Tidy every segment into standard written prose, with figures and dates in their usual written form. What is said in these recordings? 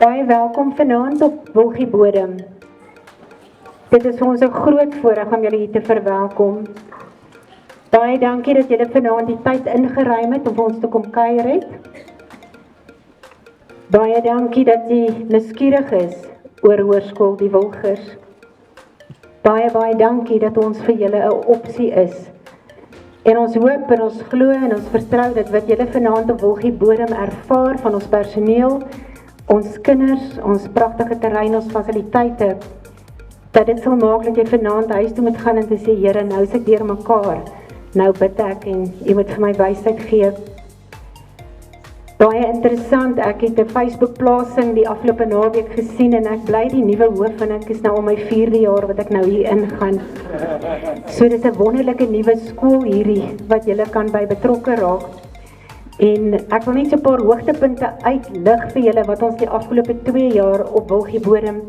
Baie welkom vanaand op Wilgiebodem. Dit is vir ons 'n groot voorreg om julle hier te verwelkom. Baie dankie dat julle vanaand die tyd ingeruim het om vir ons te kom kuier het. Baie dankie dat jy nuuskierig is oor Hoërskool die Wilgers. Baie dankie dat ons vir julle 'n opsie is. En ons hoop en ons glo en ons vertrou dat wat julle vanaand op Wilgiebodem ervaar van ons personeel, ons kinders, ons pragtige terrein, ons fasiliteite, dat dit sal maak dat jy vanaand huis toe moet gaan en te sê, Here, nou is ek deur mekaar, nou bid ek en jy moet vir my wysheid gee. Baie interessant, ek het 'n Facebook-plasing die afgelope naweek gesien en ek bly die nuwe hoof en ek is nou al my 4de jaar wat ek nou hier ingaan. So dit is 'n wonderlike nuwe skool hierdie, wat julle kan by betrokke raak. En ek wil net so 'n paar hoogtepunte uitlig vir julle wat ons die afgelope 2 jaar op Wilgiebodem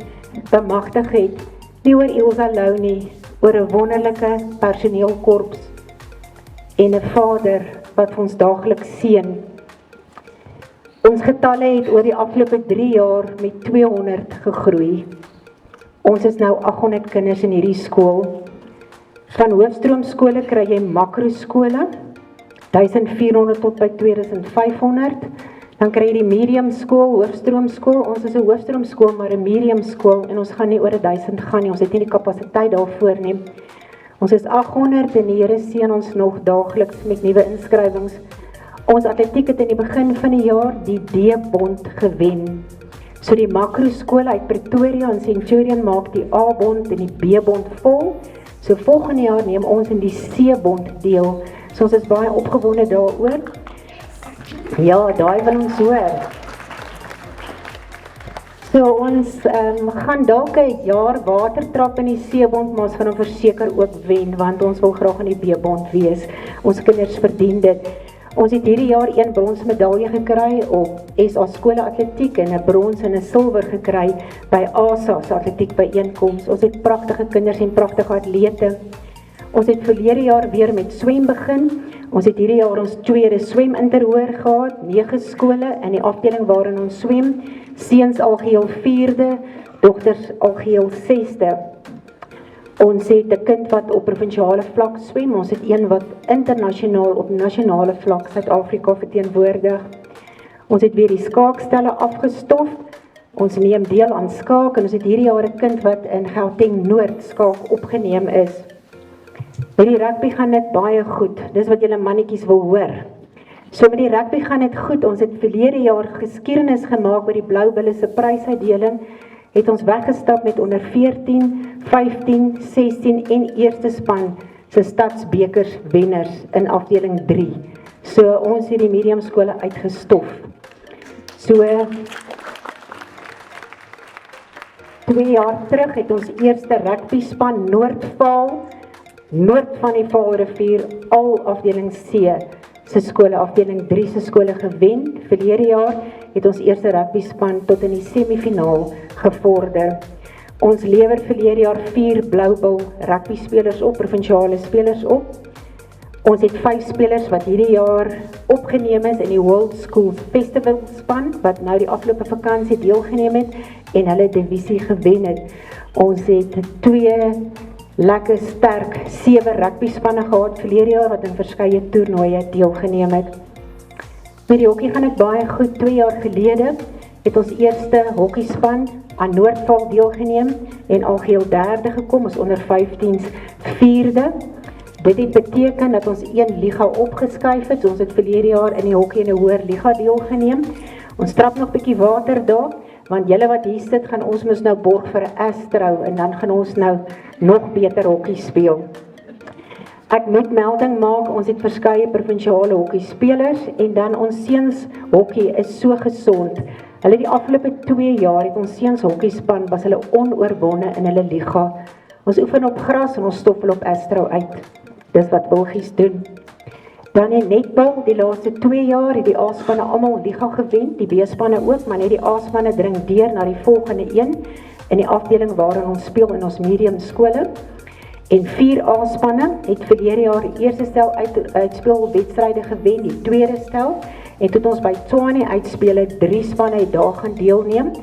bemagtig het. Nie oor Ilse Lou nie, oor 'n wonderlike personeelkorps en 'n Vader wat vir ons daagliks seën. Ons getalle het oor die afgelope 3 jaar met 200 gegroei. Ons is nou 800 kinders in hierdie skool. Van hoofstroomskole kry jy makroskole, 1400 tot by 2500. Dan kry jy die medium skool, hoofstroomskool. Ons is 'n hoofstroomskool, maar 'n medium skool en ons gaan nie oor 1000 gaan nie. Ons het nie die kapasiteit daarvoor nie. Ons is 800 en die Here seën ons nog daagliks met nuwe inskrywings. Ons atletiek het in die begin van die jaar die D-bond gewen. So die makroskole uit Pretoria en Centurion maak die A-bond en die B-bond vol. So volgende jaar neem ons in die C-bond deel. So ons is baie opgewonde daaroor. Ja, daai wil ons hoor. So ons gaan dalk 'n jaar watertrap in die C-bond, maar ons gaan hom verseker ook wen, want ons wil graag in die B-bond wees. Ons kinders verdien dit. Ons het hierdie jaar 1 bronsmedalje gekry op SA skole atletiek en 'n brons en 'n silwer gekry by ASA se atletiek byeenkoms. Ons het pragtige kinders en pragtige atlete. Ons het verlede jaar weer met swem begin. Ons het hierdie jaar ons 2de swem interhoor gehad, 9 skole in die afdeling waarin ons swem. Seuns algeheel 4de, dogters algeheel 6de. Ons het 'n kind wat op provinsiale vlak swem. Ons het een wat internasionaal op nasionale vlak Suid-Afrika verteenwoordig. Ons het weer die skaakstelle afgestof. Ons neem deel aan skaak en ons het hierdie jaar 'n kind wat in Gauteng Noord skaak opgeneem is. Met die rugby gaan dit baie goed. Dis wat julle mannetjies wil hoor. So met die rugby gaan dit goed. Ons het verlede jaar geskiedenis gemaak by die Blou Bulle se prysuitdeling. Het ons weggestap met onder 14, 15, 16 en eerste span se stadsbekers wenners in afdeling 3. So ons het die medium skole uitgestof. So 2 jaar terug het ons eerste rugby span Noord van die Vaalrivier, al afdeling C se skole, afdeling 3 se skole gewen. Verlede jaar het ons eerste rugby span tot in die semifinaal gevorder. Ons lewer verlede jaar 4 Bloubil rugby spelers op, provinsiale spelers op. Ons het 5 spelers wat hierdie jaar opgeneem is in die World Schools Festival span, wat nou die afgelope vakansie deelgeneem het en hulle divisie gewen het. Ons het 2 lekker sterk 7 rugby spanne gehad verlede jaar wat in verskeie toernooie deelgeneem het. Met die hokkie gaan dit baie goed. 2 jaar gelede het ons eerste hokkiespan aan Noordvaal deelgeneem en algeheel 3de gekom, ons onder 15s 4de. Dit het beteken dat ons 1 liga opgeskuif het. Ons het verlede jaar in die hokkie in 'n hoër liga deelgeneem. Ons trap nog 'n bietjie water daar, want julle wat hier sit, gaan ons mos nou borg vir 'n Astro en dan gaan ons nou nog beter hokkie speel. Ek moet melding maak, ons het verskeie provinsiale hokkie spelers en dan ons seuns hokkie is so gesond. Hulle die afgelope 2 jaar het ons seuns hokkiespan was hulle onoorwonne in hulle liga. Ons oefen op gras en ons stop hulle op Astro uit. Dis wat Wilgies doen. Dan in netbal, die laaste 2 jaar het die A-spanne almal liga gewen, die B-spanne ook, maar net die A-spanne dring deur na die volgende een in die afdeling waarin ons speel in ons medium skole. En 4 A-spanne het verlede jaar die eerste stel uitspeel wedstryde gewen, die tweede stel En toe het ons by Tshwane uitspele, 3 spanne het daar gaan deelneem.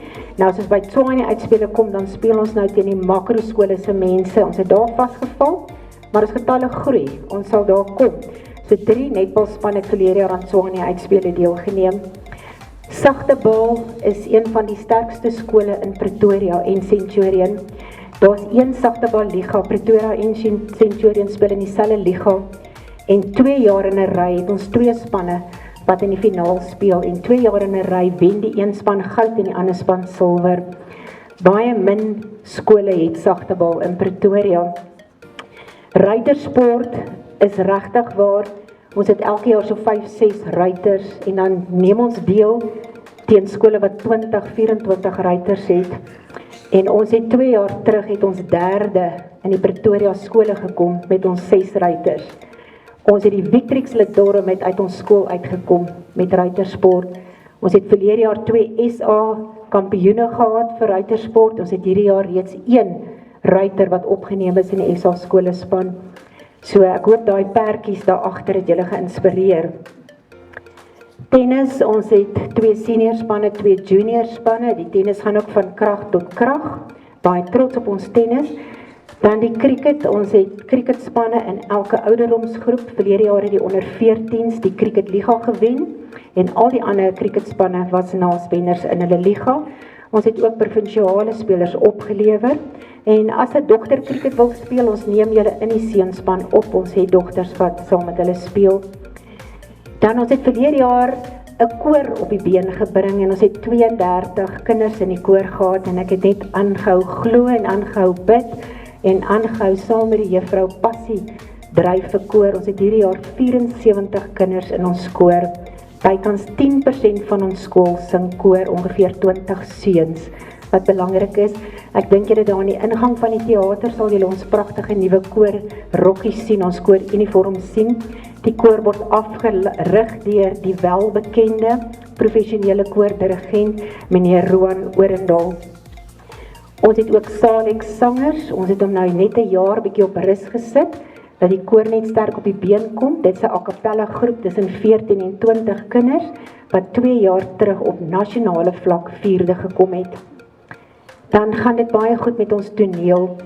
Nou as ons by Tshwane uitspele kom, dan speel ons nou teen die makroskole se mense. Ons het daar vasgeval, maar ons getalle groei. Ons sal daar kom. So 3 netbalspanne het verlede jaar aan Tshwane uitspele deelgeneem. Sagtebal is een van die sterkste skole in Pretoria en Centurion. Daar's 1 sagtebal liga, Pretoria en Centurion speel in dieselfde liga. En 2 jaar in 'n ry het ons 2 spanne wat in die finaal speel. En 2 jaar in 'n ry wen die een span goud en die ander span silwer. Baie min skole het sagtebal in Pretoria. Ruitersport is regtig waar. Ons het elke jaar so 5-6 ruiters en dan neem ons deel teen skole wat 20-24 ruiters het. En ons het 2 jaar terug het ons 3de in die Pretoria skole gekom met ons 6 ruiters. Ons het die Victrix Littorum het uit ons skool uitgekom met ruitersport. Ons het verlede jaar 2 SA kampioene gehad vir ruitersport. Ons het hierdie jaar reeds 1 ruiter wat opgeneem is in die SA skolespan. So ek hoop daai perdjies daar agter het julle geïnspireer. Tennis, ons het 2 senior spanne, 2 junior spanne. Die tennis gaan ook van krag tot krag. Baie trots op ons tennis. Dan die cricket, ons het cricketspanne in elke ouderdomsgroep. Verlede jaar het die onder 14s die cricketliga gewen en al die ander cricketspanne was naaswenners in hulle liga. Ons het ook provinsiale spelers opgelewer. En as 'n dogter cricket wil speel, ons neem julle in die seunspan op. Ons het dogters wat saam met hulle speel. Dan ons het verlede jaar 'n koor op die been gebring en ons het 32 kinders in die koor gehad en ek het net aangehou glo en aangehou bid en aangehou saam met die juffrou passie dryf vir koor. Ons het hierdie jaar 74 kinders in ons koor. Bykans 10% van ons skool sing koor, ongeveer 20 seuns. Wat belangrik is, ek dink julle daar in die ingang van die teater sal julle ons pragtige nuwe koor rokkies sien, ons koor uniform sien. Die koor word afgerig deur die welbekende professionele koordirigent meneer Roan Orendaal. Ons het ook Salex sangers. Ons het hom nou net 'n jaar bietjie op rus gesit dat die koor net sterk op die been kom. Dit is 'n a cappella groep tussen 14 en 20 kinders wat 2 jaar terug op nasionale vlak 4de gekom het. Dan gaan dit baie goed met ons toneel.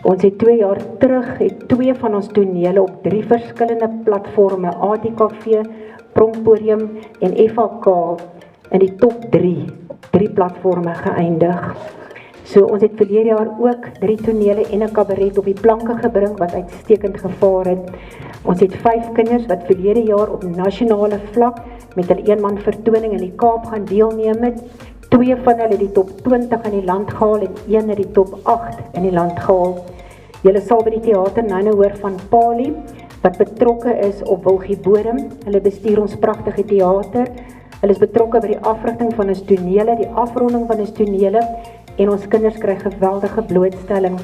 Ons het 2 jaar terug het 2 van ons tonele op 3 verskillende platforme, ATKV, Pronkpodium en FHK in die top 3 platforme geëindig. So ons het verlede jaar ook 3 tonele en 'n kabaret op die planke gebring wat uitstekend gevaar het. Ons het 5 kinders wat verlede jaar op nasionale vlak met 'n eenman vertoning in die Kaap gaan deelneem het. 2 van hulle het die top 20 in die land gehaal en 1 het die top 8 in die land gehaal. Julle sal by die teater nou hoor van Pali wat betrokke is op Wilgiebodem. Hulle bestuur ons pragtige teater. Hulle is betrokke by die afrigting van ons tonele, die afronding van ons tonele. En ons kinders kry geweldige blootstelling.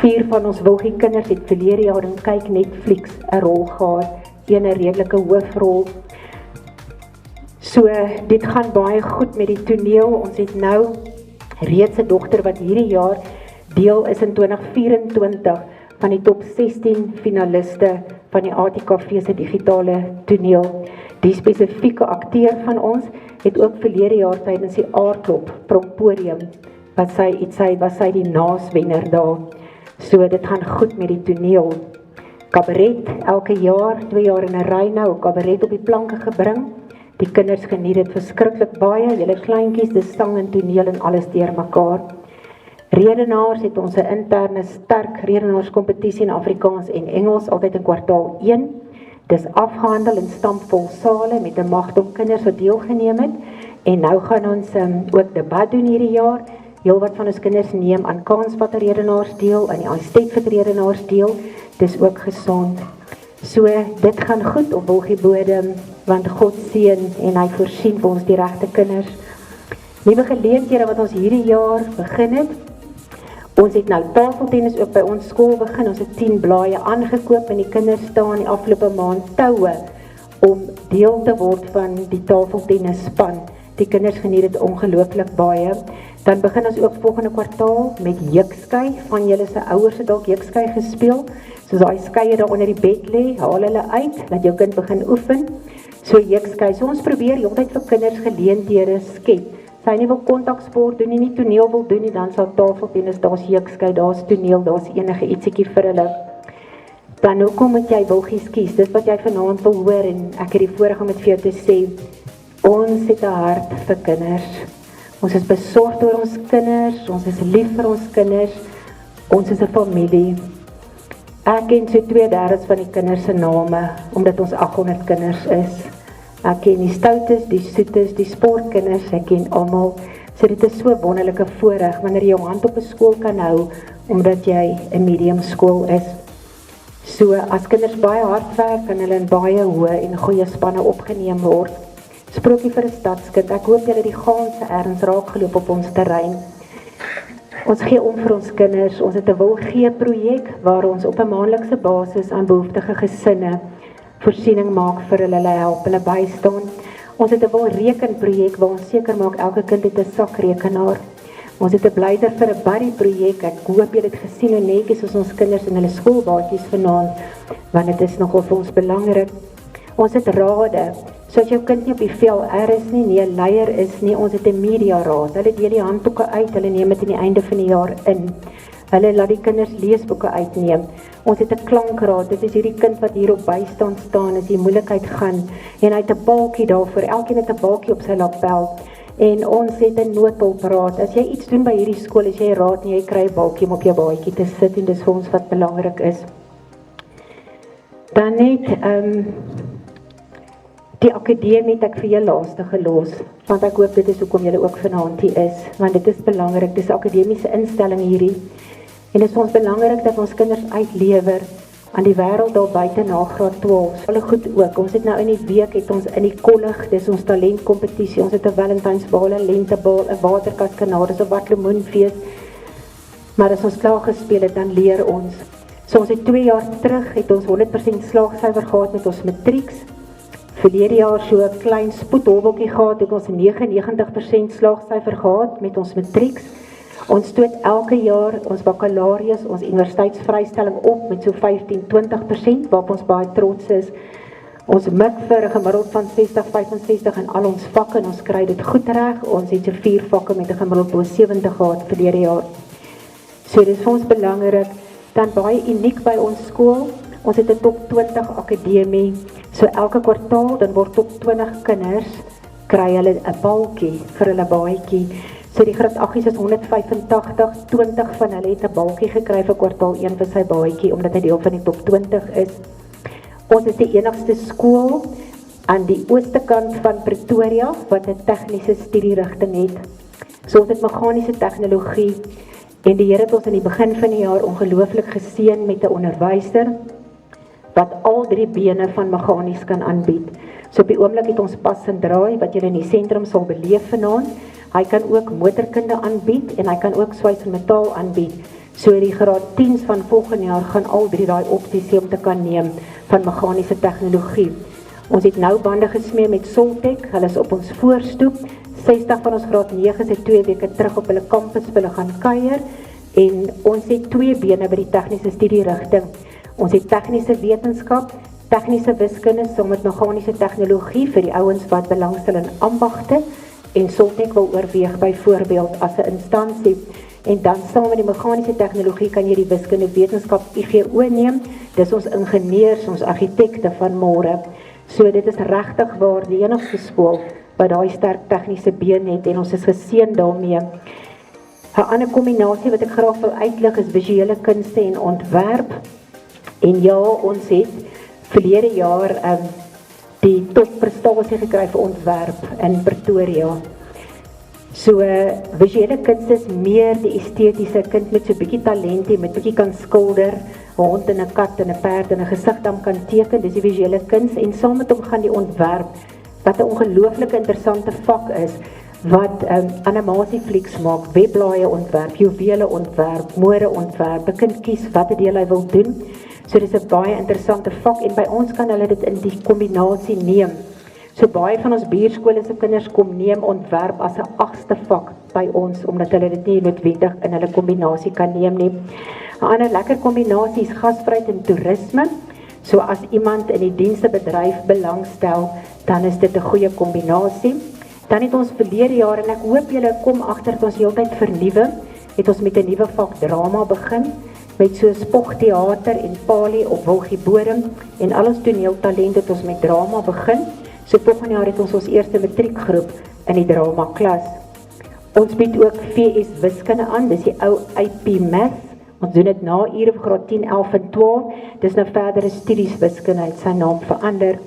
4 van ons Wilgie kinders het verlede jaar in kyk Netflix 'n rol gehad, 'n redelike hoofrol. So dit gaan baie goed met die toneel. Ons het nou reeds 'n dogter wat hierdie jaar deel is in 2024 van die top 16 finaliste van die ATKV se digitale toneel. Die spesifieke akteur van ons het ook verlede jaar tydens die aardklop Pronkpodium was sy die naaswenner daar. So dit gaan goed met die toneel. Kabaret, elke jaar, 2 jaar in 'n ry nou, kabaret op die planke gebring. Die kinders geniet dit verskriklik baie, julle kleintjies, dis sang en toneel en alles deur mekaar. Redenaars het ons 'n interne sterk redenaarskompetisie in Afrikaans en Engels, altyd in kwartaal 1. Dis afgehandel in stampvol sale met 'n magdom kinders wat deelgeneem het. En nou gaan ons ook debat doen hierdie jaar. Heel wat van ons kinders neem aan kansvatte redenaars deel, aan die aansteekvat redenaars deel. Dis ook gesond. So, dit gaan goed op Wilgiebodem, want God seën en hy voorsien vir ons die regte kinders. Nuwe geleenthede wat ons hierdie jaar begin het. Ons het nou tafeltennis ook by ons skool begin. Ons het 10 blaaie aangekoop en die kinders staan die afgelope maand toue om deel te word van die tafeltennisspan. Die kinders geniet dit ongelooflik baie. Dan begin ons ook volgende kwartaal met jukskei. Van julle se ouers het dalk jukskei gespeel. Soos daai skeie daar onder die bed lê, haal hulle uit, laat jou kind begin oefen. So Jeuksky, so ons probeer die altyd vir kinders geleenthede skep. As hy nie wil kontaksport doen nie toneel wil doen nie, dan sal tafeltennis, daar's Jeuksky, daar's toneel, daar's enige ietsiekie vir hulle. Dan hoekom moet jy Wilgies kies? Dis wat jy vanaand wil hoor en ek het die voorreg om dit vir jou te sê. Ons het 'n hart vir kinders. Ons is besorgd oor ons kinders, ons is lief vir ons kinders, ons is 'n familie. Ek ken so 2/3 van die kinders se name, omdat ons 800 kinders is. Ek ken die stoutes, die soetes, die sportkinders, ek ken almal. So dit is so wonderlike voorreg, wanneer jy jou hand op 'n skool kan hou, omdat jy 'n medium skool is. So as kinders baie hard werk, kan hulle in baie hoë en goeie spanne opgeneem word. Sprokie vir 'n stadskind, ek hoop julle die gaanse erns raakgeloop op ons terrein. Ons gee om vir ons kinders, ons het 'n wil gee projek, waar ons op 'n maandelikse basis aan behoeftige gesinne voorsiening maak vir hulle help, hulle bystaan. Ons het 'n wil reken projek, waar ons seker maak elke kind het 'n sakrekenaar. Ons het 'n blyder vir 'n buddy projek, ek hoop julle het gesien hoe netjies ons kinders in hulle skoolbaadjies vanaand, want dit is nogal vir ons belangrik. Ons het rade, so as jou kind nie op die VLR is nie 'n leier is nie, ons het 'n media raad, hulle deel die handboeke uit, hulle neem dit aan die einde van die jaar in. Hulle laat die kinders leesboeke uitneem. Ons het 'n klankraad, dit is hierdie kind wat hier op bystand staan as die moeilikheid gaan, en hy het 'n balkie daarvoor, elkeen het 'n balkie op sy lapel. En ons het 'n noodhulpraad. As jy iets doen by hierdie skool, as jy raad nie, jy kry 'n balkie om op jou baadjie te sit, en dis vir ons wat belangrik is. Dan net die akademie het ek vir jou laaste gelos, want ek hoop dit is hoekom julle ook vanaand hier is, want dit is belangrik, dis 'n akademiese instelling hierdie, en dit is ons belangrik dat ons kinders uitlewer aan die wêreld daar buite na graad 12. Alle goed ook. Ons het nou in die week het ons in die kollig, dis ons talentkompetisie. Ons het 'n Valentynsbal, 'n lentebal, 'n waterkaskanades, 'n watlemoenfees. Maar as ons klaar gespeel het, dan leer ons. So ons het 2 jaar terug het ons 100% slaagsyfer gehad met ons matrieks. Verlede jaar so 'n klein spoedhobbeltjie gehad, het ons 'n 99% slaagsyfer gehad met ons matrieks. Ons stoot elke jaar ons bakalarius, ons universiteitsvrystelling op met so 15-20%, waarop ons baie trots is. Ons mik vir 'n gemiddeld van 60-65 in al ons vakke, en ons kry dit goed reg. Ons het so 4 vakke met 'n gemiddeld bo 70 gehad verlede jaar. So dit is vir ons belangrik. Dan baie uniek by ons skool, ons het 'n top 20 akademie. So elke kwartaal, dan word top 20 kinders, kry hulle 'n balkie vir hulle baadjie. So die graad 8's is 185, 20 van hulle het 'n balkie gekry vir kwartaal 1 vir sy baadjie, omdat hy deel van die top 20 is. Ons is die enigste skool aan die ooste kant van Pretoria wat 'n tegniese studierigting het. So ons het meganiese tegnologie, en die Here het ons in die begin van die jaar ongelooflik geseën met 'n onderwyser wat al 3 bene van meganies kan aanbied. So op die oomblik het ons pas en draai wat julle in die sentrum sal beleef vanaand. Hy kan ook motorkunde aanbied, en hy kan ook swys en metaal aanbied. So die graad 10's van volgende jaar gaan al 3 daai opsies hê om te kan neem van meganiese tegnologie. Ons het nou bande gesmee met Soltech, hulle is op ons voorstoep. 60 van ons graad 9's het 2 weke terug op hulle kampus vir hulle gaan kuier, en ons het 2 bene by die tegniese studierigting. Ons het tegniese wetenskap, tegniese wiskunde saam met meganiese tegnologie vir die ouens wat belangstel in ambagte, en Soltech wil oorweeg byvoorbeeld as 'n instansie. En dan saam met die meganiese tegnologie kan jy die wiskunde wetenskap IGO neem. Dis ons ingenieurs, ons argitekte van môre. So dit is regtig waar die enigste skool wat daai sterk tegniese been het, en ons is geseën daarmee. 'n Ander kombinasie wat ek graag wil uitlig is visuele kunste en ontwerp. En ja, ons het verlede jaar die topprestasie gekry vir ontwerp in Pretoria. So visuele kunst is meer die estetiese kind met so 'n bietjie talent, met bietjie kan skilder, 'n hond en 'n kat en 'n perd en 'n gesig dan kan teken, dis die visuele kunst, en saam met hom gaan die ontwerp, wat 'n ongelooflike interessante vak is, wat animasieflieks maak, webblaaie ontwerp, juwele ontwerp, mode ontwerp, 'n kind kies watter deel hy wil doen. So dis 'n baie interessante vak, en by ons kan hulle dit in die kombinasie neem. So baie van ons buurskole se kinders kom neem ontwerp as 'n 8ste vak by ons, omdat hulle dit nie noodwendig in hulle kombinasie kan neem nie. 'n Ander lekker kombinasie is gasvryheid en toerisme. So as iemand in die dienstebedryf belangstel, dan is dit 'n goeie kombinasie. Dan het ons verlede jaar, en ek hoop julle kom agter dat ons heeltyd vernuwe, het ons met 'n nuwe vak drama begin, met so spogteater en Pali op Wilgiebodem, en al ons toneeltalent het ons met drama begin. So volgende jaar het ons eerste matriekgroep in die drama klas. Ons bied ook VS wiskunde aan, dis die ou IP Math. Ons doen dit na ure vir graad 10, 11 en 12. Dis nou verdere studies wiskunde, het sy naam verander.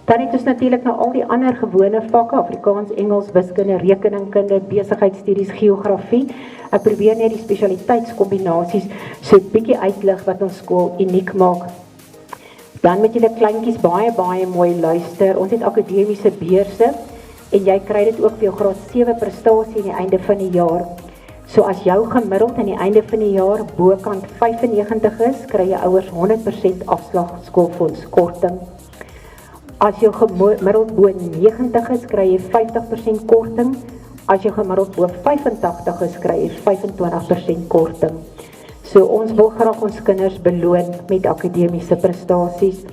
Dan het ons natuurlik nou al die ander gewone vakke, Afrikaans, Engels, wiskunde, rekeningkunde, besigheidstudies, geografie. Ek probeer net die spesialiteitskombinasies so 'n bietjie uitlig wat ons skool uniek maak. Dan moet julle kleintjies baie mooi luister. Ons het akademiese beurse en jy kry dit ook vir jou graad 7 prestasie aan die einde van die jaar. So as jou gemiddeld aan die einde van die jaar bokant 95 is, kry jy ouers 100% afslag skoolfondskorting. As jou gemiddeld bo 90 is, kry jy 50% korting. As jou gemiddeld bo 85 is, kry jy 25% korting. So ons wil graag ons kinders beloon met akademiese prestasies.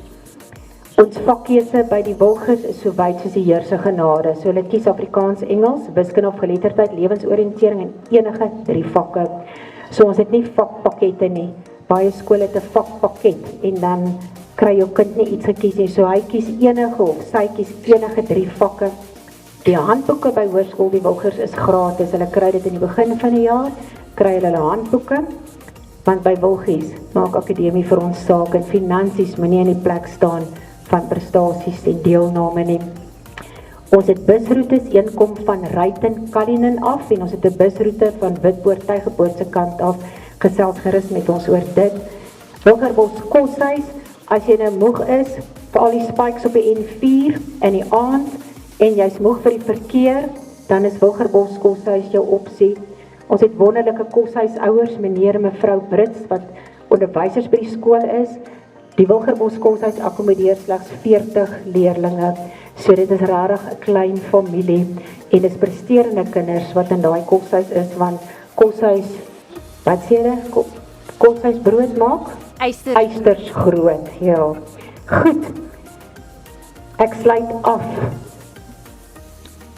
Ons vakkeuse by die Wilgers is so wyd soos die Here se genade. So hulle kies Afrikaans, Engels, wiskunde of geletterdheid, lewensoriëntering en enige 3 vakke. So ons het nie vakpakkette nie. Baie skole het 'n vakpakket en dan kry jou kind nie iets gekies nie. So hy kies enige of sy kies enige 3 vakke. Die handboeke by Hoërskool die Wilgers is gratis. Hulle kry dit in die begin van die jaar, kry hulle handboeke. Want by Wilgies maak akademie vir ons saak en finansies moenie in die plek staan van prestasies en deelname nie. Ons het busroetes, een kom van Ruiten Kalinin af en ons het 'n busroete van Witpoort Tygerpoort se kant af. Gesels gerus met ons oor dit. Wilgerbos koshuis, as jy nou moeg is vir al die spikes op die N4 in die aand en jy's moeg vir die verkeer, dan is Wilgerbos koshuis jou opsie. Ons het wonderlike koshuisouers, meneer en mevrou Brits, wat onderwysers by die skool is. Die Wilgerbos koshuis akkommodeer slegs 40 leerlinge. So dit is regtig 'n klein familie en dis presterende kinders wat in daai koshuis is, want koshuis, wat sê jy? Koshuis brood maak? Eisters groot, ja. Goed. Ek sluit af.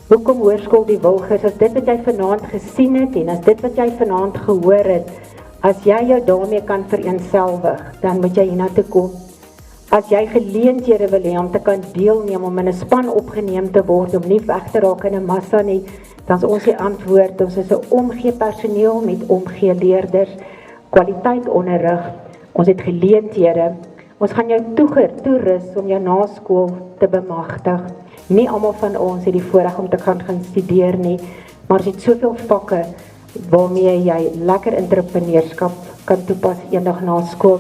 Hoekom Hoërskool die Wilgers? As dit wat jy vanaand gesien het en as dit wat jy vanaand gehoor het, as jy jou daarmee kan vereenselwig, dan moet jy hiernatoe kom. As jy geleenthede wil hê om te kan deelneem, om in 'n span opgeneem te word, om nie weg te raak in 'n massa nie, dan is ons die antwoord. Ons is 'n omgee personeel met omgee leerders, kwaliteit onderrig. Ons het geleenthede. Ons gaan jou toerus om jou naskool te bemagtig. Nie almal van ons het die voorreg om te gaan studeer nie, maar ons het soveel vakke waarmee jy lekker entrepreneurskap kan toepas eendag na skool.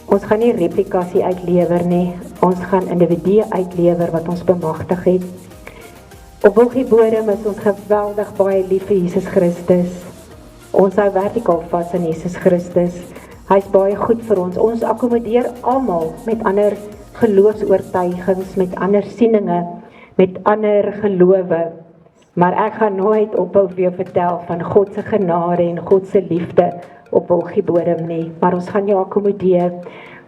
Ons gaan nie replikasie uitlewer nie, ons gaan individue uitlewer wat ons bemagtig het. Op Wilgiebodem is ons geweldig baie lief vir Jesus Christus. Ons hou vertikaal vas aan Jesus Christus. Hy is baie goed vir ons. Ons akkommodeer almal met ander geloofsoortuigings, met ander sieninge, met ander gelowe. Maar ek gaan nooit ophou vir jou vertel van God se genade en God se liefde op Wilgiebodem nie. Maar ons gaan jou akkommodeer.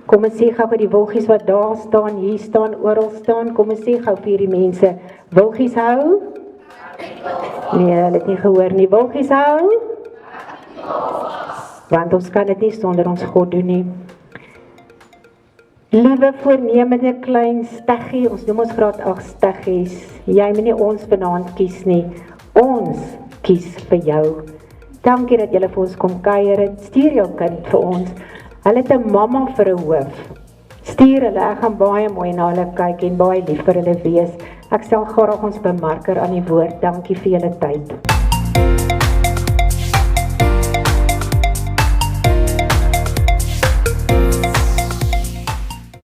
Kom en sê gou vir die Wilgies wat daar staan, hier staan, oral staan. Kom en sê gou vir hierdie mense, Wilgies hou? Nee, hulle het nie gehoor nie. Wilgies hou? Want ons kan dit nie sonder ons God doen nie. Liewe voornemende klein steggie, ons noem ons graad 8 steggies. Jy moet nie ons vanaand kies nie. Ons kies vir jou. Dankie dat julle vir ons kom kuier het. Stuur jou kind vir ons. Hulle het 'n mamma vir 'n hoof. Stuur hulle, ek gaan baie mooi na hulle kyk en baie lief vir hulle wees. Ek stel graag ons bemarker aan die woord. Dankie vir julle tyd.